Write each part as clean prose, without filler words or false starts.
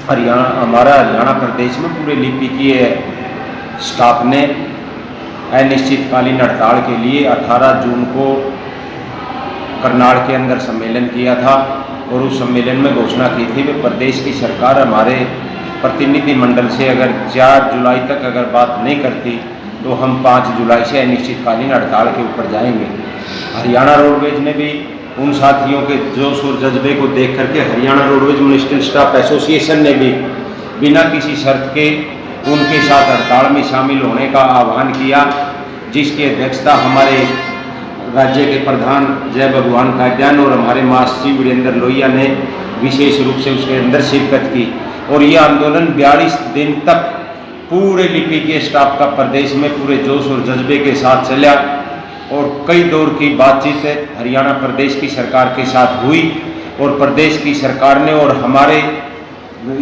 हरियाणा प्रदेश में पूरे लिपिकीय स्टाफ ने अनिश्चितकालीन हड़ताल के लिए 18 जून को करनाल के अंदर सम्मेलन किया था और उस सम्मेलन में घोषणा की थी कि प्रदेश की सरकार हमारे प्रतिनिधिमंडल से अगर 4 जुलाई तक अगर बात नहीं करती तो हम 5 जुलाई से अनिश्चितकालीन हड़ताल के ऊपर जाएंगे। हरियाणा रोडवेज ने भी उन साथियों के जोश और जज्बे को देख करके Haryana roadways municipal staff association ने भी बिना किसी शर्त के उनके साथ हड़ताल में शामिल होने का आह्वान किया, जिसकी अध्यक्षता हमारे राज्य के प्रधान जय भगवान काद्यान और हमारे महासचिव वीरेंद्र लोहिया ने विशेष रूप से उसके अंदर शिरकत की। और यह आंदोलन 42 दिन तक पूरे लिपिकीय स्टाफ का प्रदेश में पूरे जोश और जज्बे के साथ चला और कई दौर की बातचीत हरियाणा प्रदेश की सरकार के साथ हुई और प्रदेश की सरकार ने और हमारे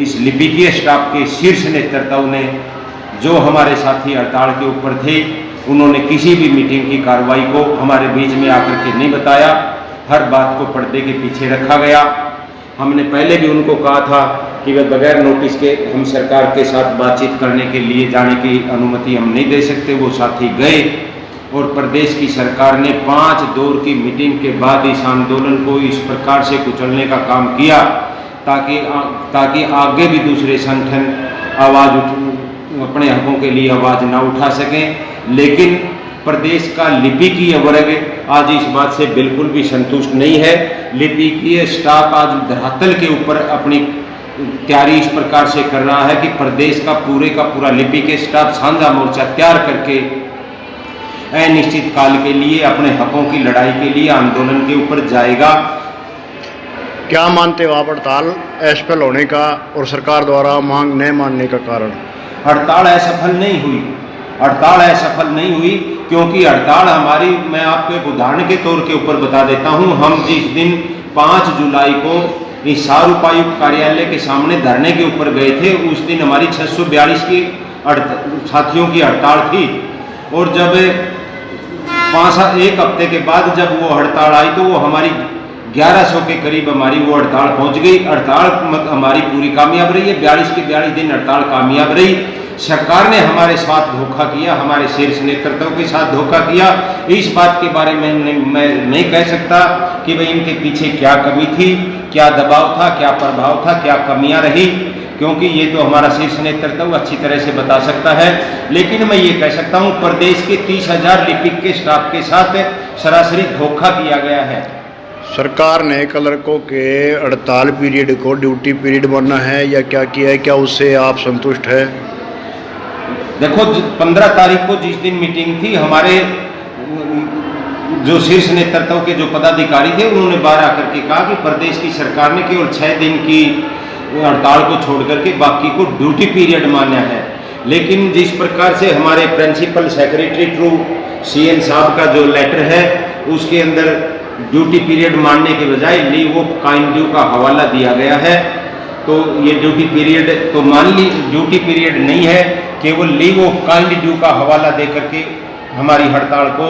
इस लिपिकीय स्टाफ के शीर्ष नेतृत्व ने, जो हमारे साथी हड़ताल के ऊपर थे, उन्होंने किसी भी मीटिंग की कार्रवाई को हमारे बीच में आकर के नहीं बताया। हर बात को पर्दे के पीछे रखा गया। हमने पहले भी उनको कहा था कि वे बगैर नोटिस के हम सरकार के साथ बातचीत करने के लिए जाने की अनुमति हम नहीं दे सकते। वो साथी गए और प्रदेश की सरकार ने 5 दौर की मीटिंग के बाद इस आंदोलन को इस प्रकार से कुचलने का काम किया ताकि आगे भी दूसरे संगठन अपने हकों के लिए आवाज़ ना उठा सकें। लेकिन प्रदेश का लिपिकीय वर्ग आज इस बात से बिल्कुल भी संतुष्ट नहीं है। लिपिकीय स्टाफ आज धरातल के ऊपर अपनी तैयारी इस प्रकार से कर रहा है कि प्रदेश का पूरा लिपिकीय स्टाफ साझा मोर्चा तैयार करके अनिश्चित काल के लिए अपने हकों की लड़ाई के लिए आंदोलन के ऊपर जाएगा। क्या मानते हो आप हड़ताल असफल होने का और सरकार द्वारा मांग न मानने का कारण? हड़ताल असफल नहीं हुई। हड़ताल असफल नहीं हुई क्योंकि हड़ताल हमारी, मैं आपको एक उदाहरण के तौर के ऊपर बता देता हूं। हम जिस दिन 5 जुलाई को हिसार उपायुक्त कार्यालय के सामने धरने के ऊपर गए थे, उस दिन हमारी 642 की साथियों की हड़ताल थी और जब 1 हफ्ते के बाद जब वो हड़ताल आई तो वो हमारी 1100 के करीब हमारी वो हड़ताल पहुंच गई। हड़ताल हमारी पूरी कामयाब रही है। 42 के 42 दिन हड़ताल कामयाब रही। सरकार ने हमारे साथ धोखा किया, हमारे शीर्ष नेतृत्व के साथ धोखा किया। इस बात के बारे में मैं नहीं कह सकता कि भाई इनके पीछे क्या कमी थी, क्या दबाव था, क्या प्रभाव था, क्या कमियां रही, क्योंकि ये तो हमारा शीर्ष नेतृत्व अच्छी तरह से बता सकता है। लेकिन मैं ये कह सकता हूँ प्रदेश के 30,000 लिपिक के स्टाफ के साथ सरासरी धोखा किया गया है। सरकार ने क्लर्कों के हड़ताल पीरियड को ड्यूटी पीरियड माना है या क्या किया है? क्या उससे आप संतुष्ट है? देखो, 15 तारीख को जिस दिन मीटिंग थी, हमारे जो शीर्ष नेतृत्व के जो पदाधिकारी थे उन्होंने बाहर आकर के कहा कि प्रदेश की सरकार ने केवल 6 दिन की हड़ताल को छोड़ करके बाकी को ड्यूटी पीरियड माना है। लेकिन जिस प्रकार से हमारे प्रिंसिपल सेक्रेटरी टू CN साहब का जो लेटर है उसके अंदर ड्यूटी पीरियड मानने के बजाय लीव ऑफ काइंड ड्यू का हवाला दिया गया है, तो ये ड्यूटी पीरियड तो मान ली ड्यूटी पीरियड नहीं है, केवल लीव ऑफ काइंड ड्यू का हवाला देकर के हमारी हड़ताल को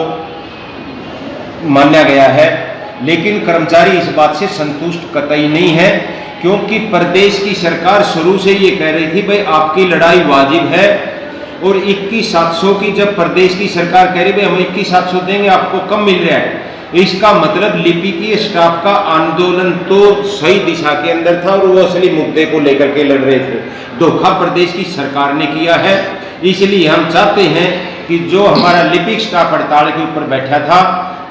माना गया है। लेकिन कर्मचारी इस बात से संतुष्ट कतई नहीं है क्योंकि प्रदेश की सरकार शुरू से ये कह रही थी भाई आपकी लड़ाई वाजिब है और 21,700 की जब प्रदेश की सरकार कह रही भाई हम 21,700 देंगे, आपको कम मिल रहा है, इसका मतलब लिपिकीय स्टाफ का आंदोलन तो सही दिशा के अंदर था और वो असली मुद्दे को लेकर के लड़ रहे थे। धोखा प्रदेश की सरकार ने किया है। इसलिए हम चाहते हैं कि जो हमारा लिपिक स्टाफ हड़ताल के ऊपर बैठा था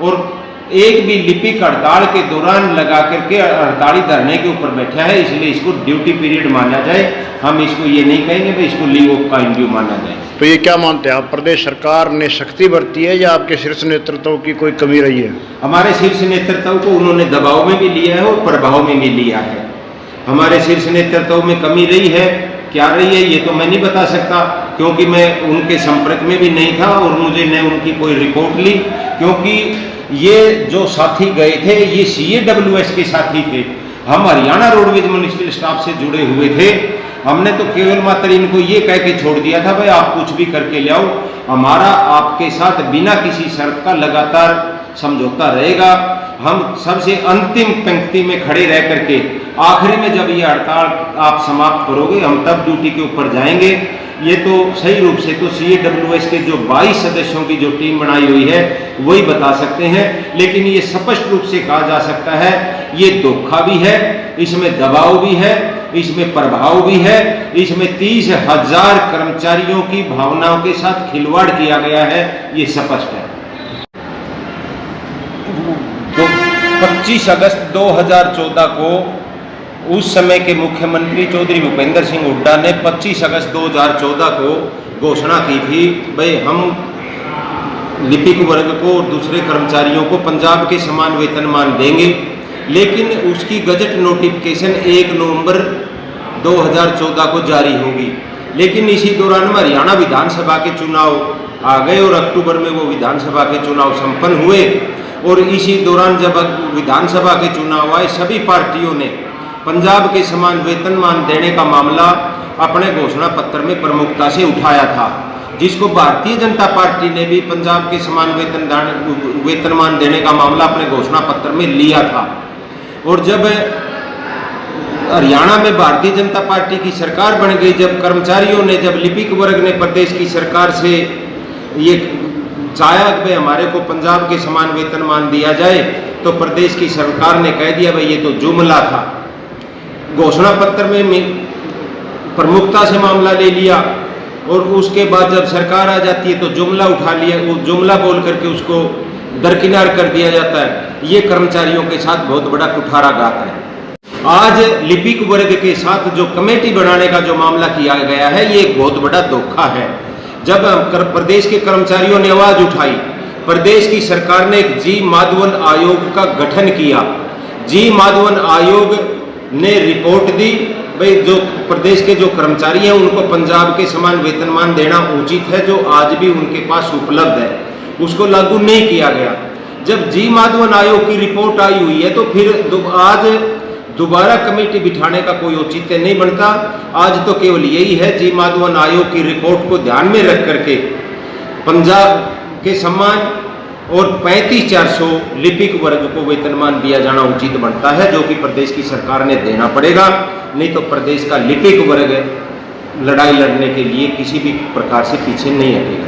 और एक भी लिपिक हड़ताल के दौरान लगा करके हड़ताली धरने के ऊपर बैठा है, इसलिए इसको ड्यूटी पीरियड माना जाए। हम इसको ये नहीं कहेंगे भाई इसको लीव ऑफ काइंड ड्यू माना जाए। तो ये क्या मानते हैं आप, प्रदेश सरकार ने सख्ती बरती है या आपके शीर्ष नेतृत्व की कोई कमी रही है? हमारे शीर्ष नेतृत्व को उन्होंने दबाव में भी लिया है और प्रभाव में भी लिया है। हमारे शीर्ष नेतृत्व में कमी रही है, क्या रही है ये तो मैं नहीं बता सकता क्योंकि मैं उनके संपर्क में भी नहीं था और मुझे न उनकी कोई रिपोर्ट ली, क्योंकि ये जो साथी गए थे ये CAWS के साथी थे। हम हरियाणा रोडवेज म्युनिसिपल स्टाफ से जुड़े हुए थे। हमने तो केवल मात्र इनको ये कह के छोड़ दिया था भाई आप कुछ भी करके ले आओ, हमारा आपके साथ बिना किसी शर्त का लगातार समझौता रहेगा। हम सबसे अंतिम पंक्ति में खड़े रह करके आखिरी में जब ये हड़ताल आप समाप्त करोगे हम तब ड्यूटी के ऊपर जाएंगे। ये तो सही रूप से तो CAWS के जो 22 सदस्यों की जो टीम बनाई हुई है वही बता सकते हैं, लेकिन ये स्पष्ट रूप से कहा जा सकता है ये धोखा भी है, इसमें दबाव भी है, इसमें प्रभाव भी है, इसमें 30,000 कर्मचारियों की भावनाओं के साथ खिलवाड़ किया गया है, ये स्पष्ट है। 25 अगस्त 2014 को उस समय के मुख्यमंत्री चौधरी भूपेंद्र सिंह हुड्डा ने 25 अगस्त 2014 को घोषणा की थी भाई हम लिपिक वर्ग को और दूसरे कर्मचारियों को पंजाब के समान वेतनमान देंगे, लेकिन उसकी गजट नोटिफिकेशन 1 नवंबर 2014 को जारी होगी। लेकिन इसी दौरान में हरियाणा विधानसभा के चुनाव आ गए और अक्टूबर में वो विधानसभा के चुनाव संपन्न हुए, और इसी दौरान जब विधानसभा के चुनाव आए सभी पार्टियों ने पंजाब के समान वेतनमान देने का मामला अपने घोषणा पत्र में प्रमुखता से उठाया था, जिसको भारतीय जनता पार्टी ने भी पंजाब के समान वेतनमान देने का मामला अपने घोषणा पत्र में लिया था। और जब हरियाणा में भारतीय जनता पार्टी की सरकार बन गई, जब कर्मचारियों ने, जब लिपिक वर्ग ने प्रदेश की सरकार से ये चाहा कि भाई हमारे को पंजाब के समान वेतनमान दिया जाए, तो प्रदेश की सरकार ने कह दिया भाई ये तो जुमला था। घोषणा पत्र में प्रमुखता से मामला ले लिया और उसके बाद जब सरकार आ जाती है तो जुमला उठा लिया, वो जुमला बोल करके उसको दरकिनार कर दिया जाता है। ये कर्मचारियों के साथ बहुत बड़ा कुठाराघात है। आज लिपिक वर्ग के साथ जो कमेटी बनाने का जो मामला किया गया है ये एक बहुत बड़ा धोखा है। जब प्रदेश के कर्मचारियों ने आवाज उठाई, प्रदेश की सरकार ने एक जी माधवन आयोग का गठन किया। जी माधवन आयोग ने रिपोर्ट दी भाई जो प्रदेश के जो कर्मचारी हैं उनको पंजाब के समान वेतनमान देना उचित है, जो आज भी उनके पास उपलब्ध है, उसको लागू नहीं किया गया। जब जी माधवन आयोग की रिपोर्ट आई हुई है तो फिर आज दोबारा कमेटी बिठाने का कोई औचित्य नहीं बनता। आज तो केवल यही है जी माधवन आयोग की रिपोर्ट को ध्यान में रख करके पंजाब के समान और 35,400 लिपिक वर्ग को वेतनमान दिया जाना उचित बनता है, जो कि प्रदेश की सरकार ने देना पड़ेगा, नहीं तो प्रदेश का लिपिक वर्ग लड़ाई लड़ने के लिए किसी भी प्रकार से पीछे नहीं हटेगा।